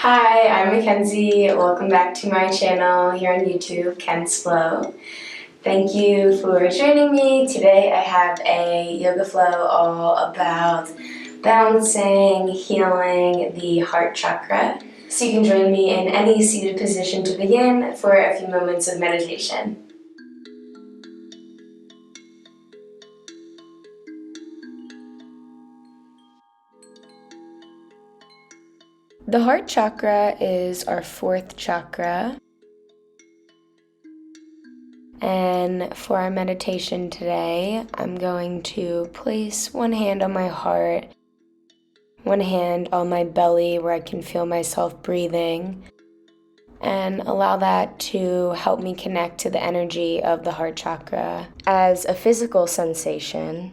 Hi, I'm Mackenzie. Welcome back to my channel here on YouTube, Ken's Flow. Thank you for joining me. Today I have a yoga flow all about balancing, healing the heart chakra. So you can join me in any seated position to begin for a few moments of meditation. The heart chakra is our fourth chakra. And for our meditation today, I'm going to place one hand on my heart, one hand on my belly where I can feel myself breathing, and allow that to help me connect to the energy of the heart chakra as a physical sensation.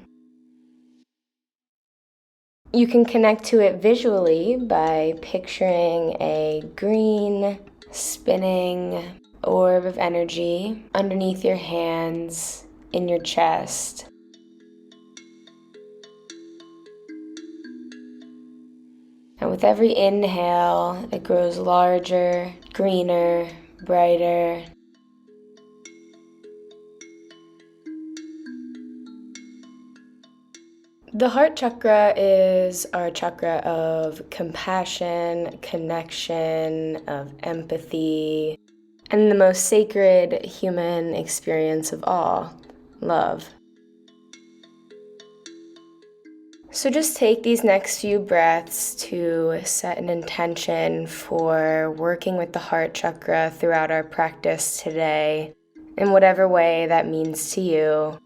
You can connect to it visually by picturing a green, spinning orb of energy underneath your hands in your chest. And with every inhale, it grows larger, greener, brighter. The heart chakra is our chakra of compassion, connection, of empathy, and the most sacred human experience of all, love. So just take these next few breaths to set an intention for working with the heart chakra throughout our practice today, in whatever way that means to you.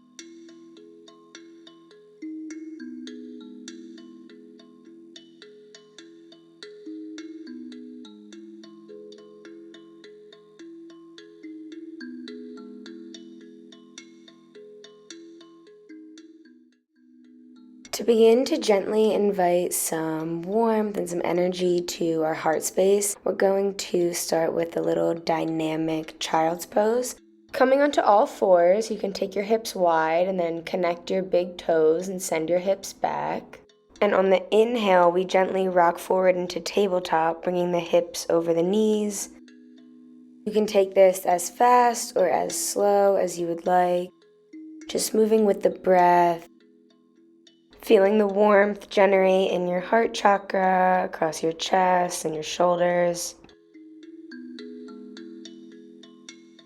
To begin to gently invite some warmth and some energy to our heart space, we're going to start with a little dynamic child's pose. Coming onto all fours, you can take your hips wide and then connect your big toes and send your hips back. And on the inhale, we gently rock forward into tabletop, bringing the hips over the knees. You can take this as fast or as slow as you would like, just moving with the breath. Feeling the warmth generate in your heart chakra, across your chest and your shoulders.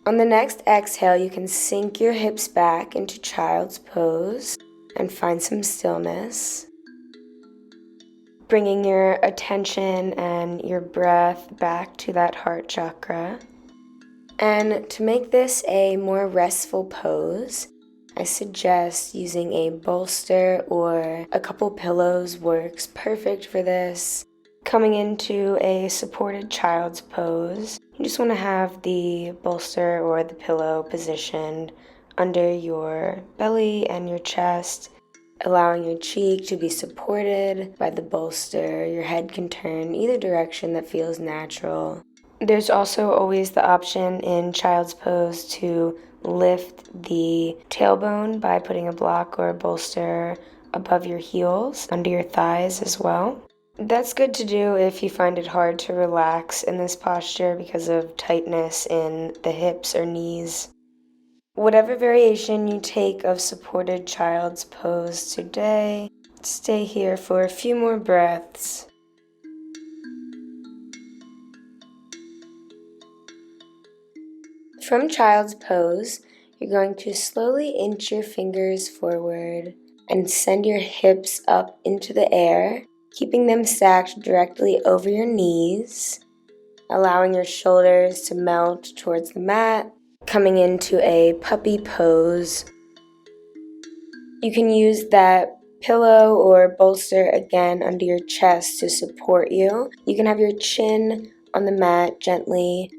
On the next exhale, you can sink your hips back into child's pose and find some stillness. Bringing your attention and your breath back to that heart chakra. And to make this a more restful pose, I suggest using a bolster or a couple pillows works perfect for this. Coming into a supported child's pose, you just want to have the bolster or the pillow positioned under your belly and your chest, allowing your cheek to be supported by the bolster. Your head can turn either direction that feels natural. There's also always the option in child's pose to lift the tailbone by putting a block or a bolster above your heels, under your thighs as well. That's good to do if you find it hard to relax in this posture because of tightness in the hips or knees. Whatever variation you take of supported child's pose today, stay here for a few more breaths. From child's pose, you're going to slowly inch your fingers forward and send your hips up into the air, keeping them stacked directly over your knees, allowing your shoulders to melt towards the mat, coming into a puppy pose. You can use that pillow or bolster again under your chest to support you. You can have your chin on the mat gently,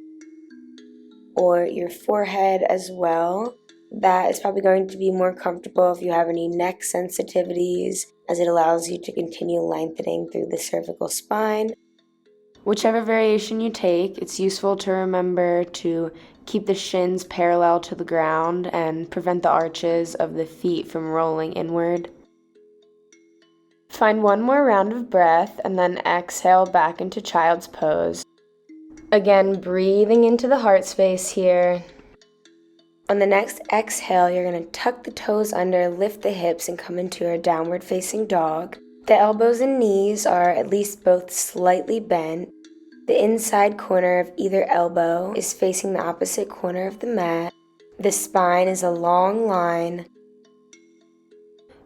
or your forehead as well. That is probably going to be more comfortable if you have any neck sensitivities, as it allows you to continue lengthening through the cervical spine. Whichever variation you take, it's useful to remember to keep the shins parallel to the ground and prevent the arches of the feet from rolling inward. Find one more round of breath and then exhale back into child's pose. Again, breathing into the heart space here. On the next exhale, you're going to tuck the toes under, lift the hips, and come into a downward facing dog. The elbows and knees are at least both slightly bent. The inside corner of either elbow is facing the opposite corner of the mat. The spine is a long line.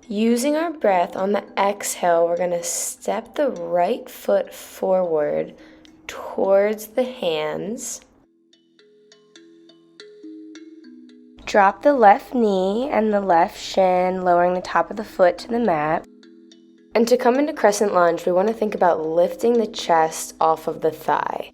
Using our breath on the exhale, we're going to step the right foot forward towards the hands. Drop the left knee and the left shin, lowering the top of the foot to the mat. And to come into Crescent Lunge, we want to think about lifting the chest off of the thigh.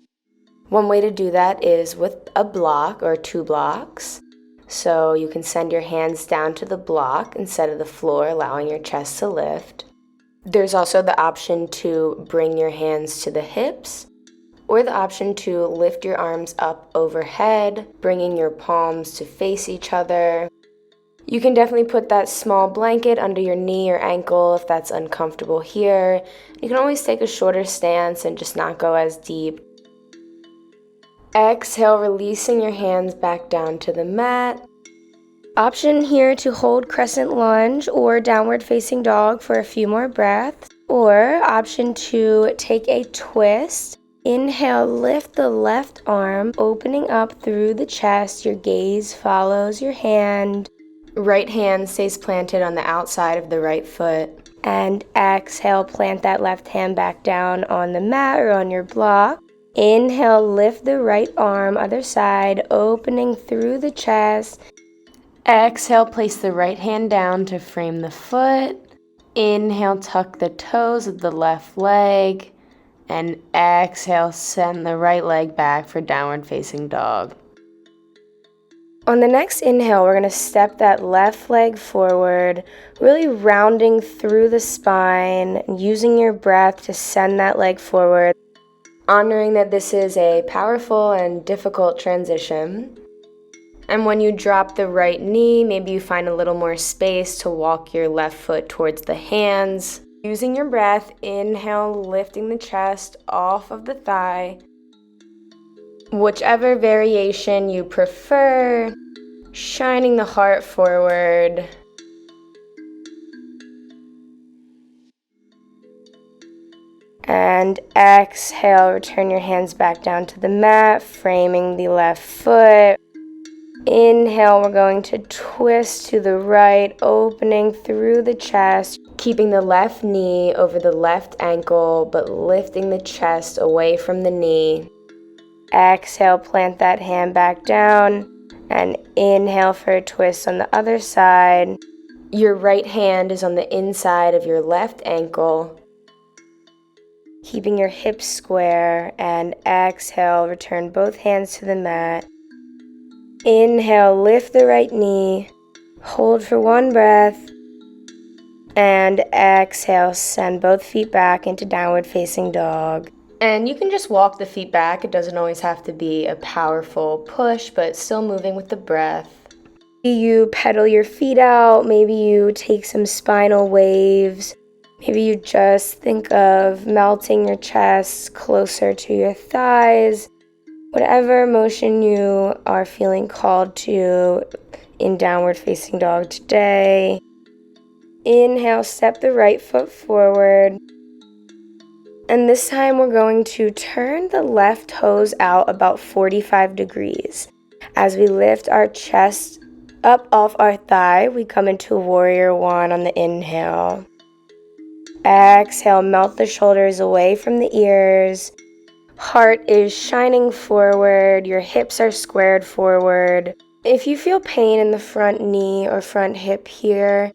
One way to do that is with a block or 2 blocks. So you can send your hands down to the block instead of the floor, allowing your chest to lift. There's also the option to bring your hands to the hips, or the option to lift your arms up overhead, bringing your palms to face each other. You can definitely put that small blanket under your knee or ankle if that's uncomfortable here. You can always take a shorter stance and just not go as deep. Exhale, releasing your hands back down to the mat. Option here to hold Crescent Lunge or Downward Facing Dog for a few more breaths. Or option to take a twist. Inhale, lift the left arm, opening up through the chest. Your gaze follows your hand. Right hand stays planted on the outside of the right foot. And exhale, plant that left hand back down on the mat or on your block. Inhale, lift the right arm, other side, opening through the chest. Exhale, place the right hand down to frame the foot. Inhale, tuck the toes of the left leg. And exhale, send the right leg back for downward facing dog. On the next inhale, we're going to step that left leg forward, really rounding through the spine, using your breath to send that leg forward, honoring that this is a powerful and difficult transition. And when you drop the right knee, maybe you find a little more space to walk your left foot towards the hands. Using your breath, inhale, lifting the chest off of the thigh. Whichever variation you prefer, shining the heart forward. And exhale, return your hands back down to the mat, framing the left foot. Inhale, we're going to twist to the right, opening through the chest, keeping the left knee over the left ankle, but lifting the chest away from the knee. Exhale, plant that hand back down, and inhale for a twist on the other side. Your right hand is on the inside of your left ankle, keeping your hips square, and exhale, return both hands to the mat. Inhale, lift the right knee, hold for 1 breath, and exhale, send both feet back into downward facing dog. And you can just walk the feet back. It doesn't always have to be a powerful push, but still moving with the breath. Maybe you pedal your feet out, maybe you take some spinal waves, maybe you just think of melting your chest closer to your thighs. Whatever motion you are feeling called to in downward facing dog today. Inhale, step the right foot forward. And this time we're going to turn the left toes out about 45 degrees. As we lift our chest up off our thigh, we come into Warrior One on the inhale. Exhale, melt the shoulders away from the ears. Heart is shining forward, your hips are squared forward. If you feel pain in the front knee or front hip here,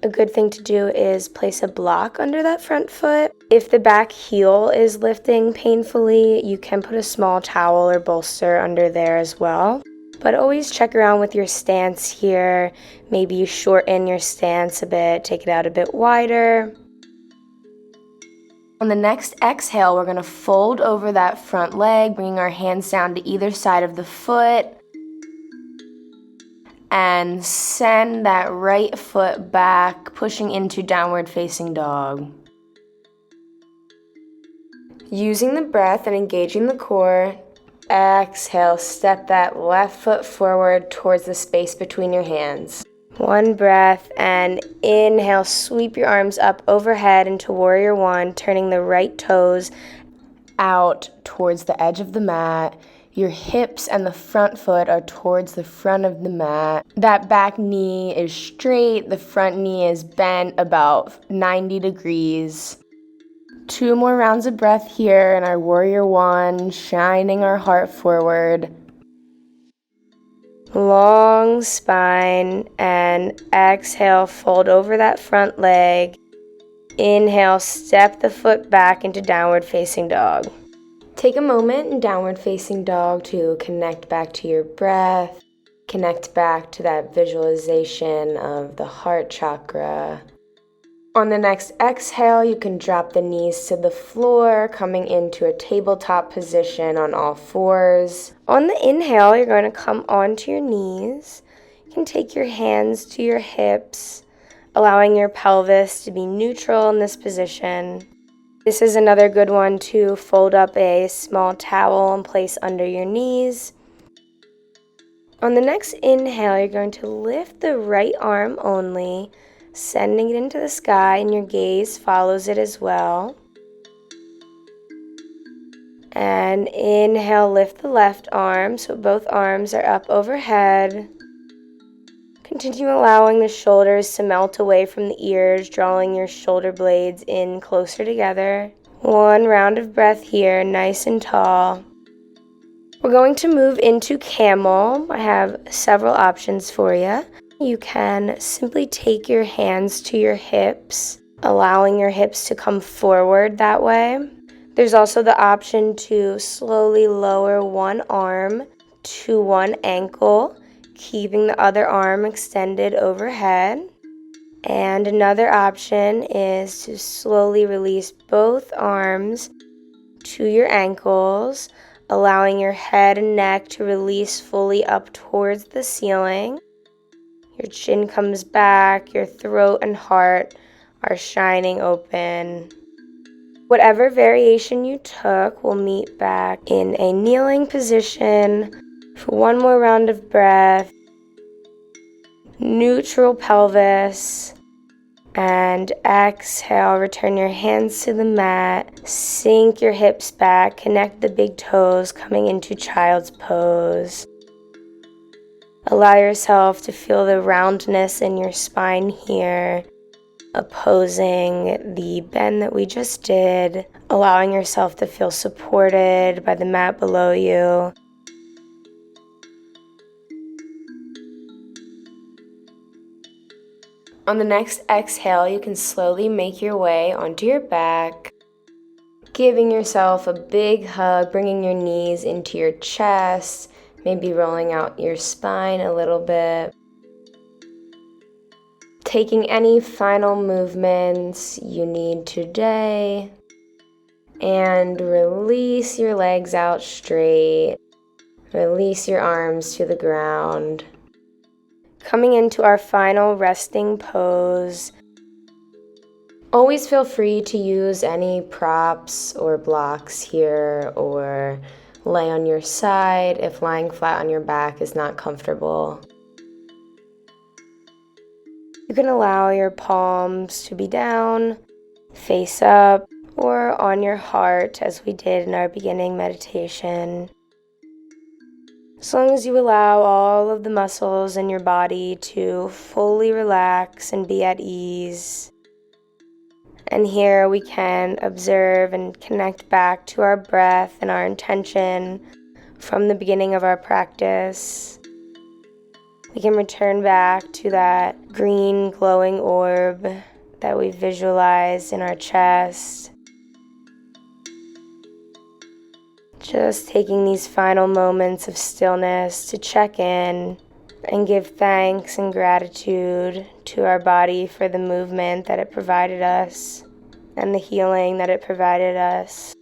a good thing to do is place a block under that front foot. If the back heel is lifting painfully, you can put a small towel or bolster under there as well. But always check around with your stance here. Maybe you shorten your stance a bit, take it out a bit wider. On the next exhale, we're going to fold over that front leg, bringing our hands down to either side of the foot. And send that right foot back, pushing into downward facing dog. Using the breath and engaging the core, Exhale, step that left foot forward towards the space between your hands. One breath, and inhale, sweep your arms up overhead into Warrior One, turning the right toes out towards the edge of the mat. Your hips and the front foot are towards the front of the mat. That back knee is straight, the front knee is bent about 90 degrees. 2 more rounds of breath here in our Warrior One, shining our heart forward. Long spine, and exhale, fold over that front leg. Inhale, step the foot back into downward facing dog. Take a moment in downward facing dog to connect back to your breath, connect back to that visualization of the heart chakra. On the next exhale, you can drop the knees to the floor, coming into a tabletop position on all fours. On the inhale, you're going to come onto your knees. You can take your hands to your hips, allowing your pelvis to be neutral in this position. This is another good one to fold up a small towel and place under your knees. On the next inhale, you're going to lift the right arm only, sending it into the sky, and your gaze follows it as well. And inhale, lift the left arm so both arms are up overhead. Continue allowing the shoulders to melt away from the ears, drawing your shoulder blades in closer together. 1 round of breath here, nice and tall. We're going to move into Camel. I have several options for you. You can simply take your hands to your hips, allowing your hips to come forward that way. There's also the option to slowly lower one arm to one ankle, keeping the other arm extended overhead. And another option is to slowly release both arms to your ankles, allowing your head and neck to release fully up towards the ceiling. Your chin comes back, your throat and heart are shining open. Whatever variation you took, we'll meet back in a kneeling position for 1 more round of breath. Neutral pelvis. And exhale, return your hands to the mat. Sink your hips back, connect the big toes, coming into child's pose. Allow yourself to feel the roundness in your spine here, opposing the bend that we just did, allowing yourself to feel supported by the mat below you. On the next exhale, you can slowly make your way onto your back, giving yourself a big hug, bringing your knees into your chest, maybe rolling out your spine a little bit. Taking any final movements you need today, and release your legs out straight. Release your arms to the ground. Coming into our final resting pose. Always feel free to use any props or blocks here, or lay on your side if lying flat on your back is not comfortable. You can allow your palms to be down, face up, or on your heart as we did in our beginning meditation. As long as you allow all of the muscles in your body to fully relax and be at ease. And here we can observe and connect back to our breath and our intention from the beginning of our practice. We can return back to that green glowing orb that we visualized in our chest. Just taking these final moments of stillness to check in and give thanks and gratitude to our body for the movement that it provided us and the healing that it provided us.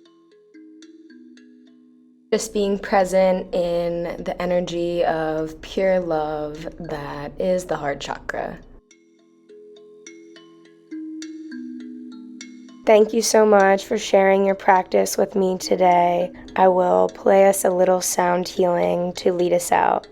Just being present in the energy of pure love that is the heart chakra. Thank you so much for sharing your practice with me today. I will play us a little sound healing to lead us out.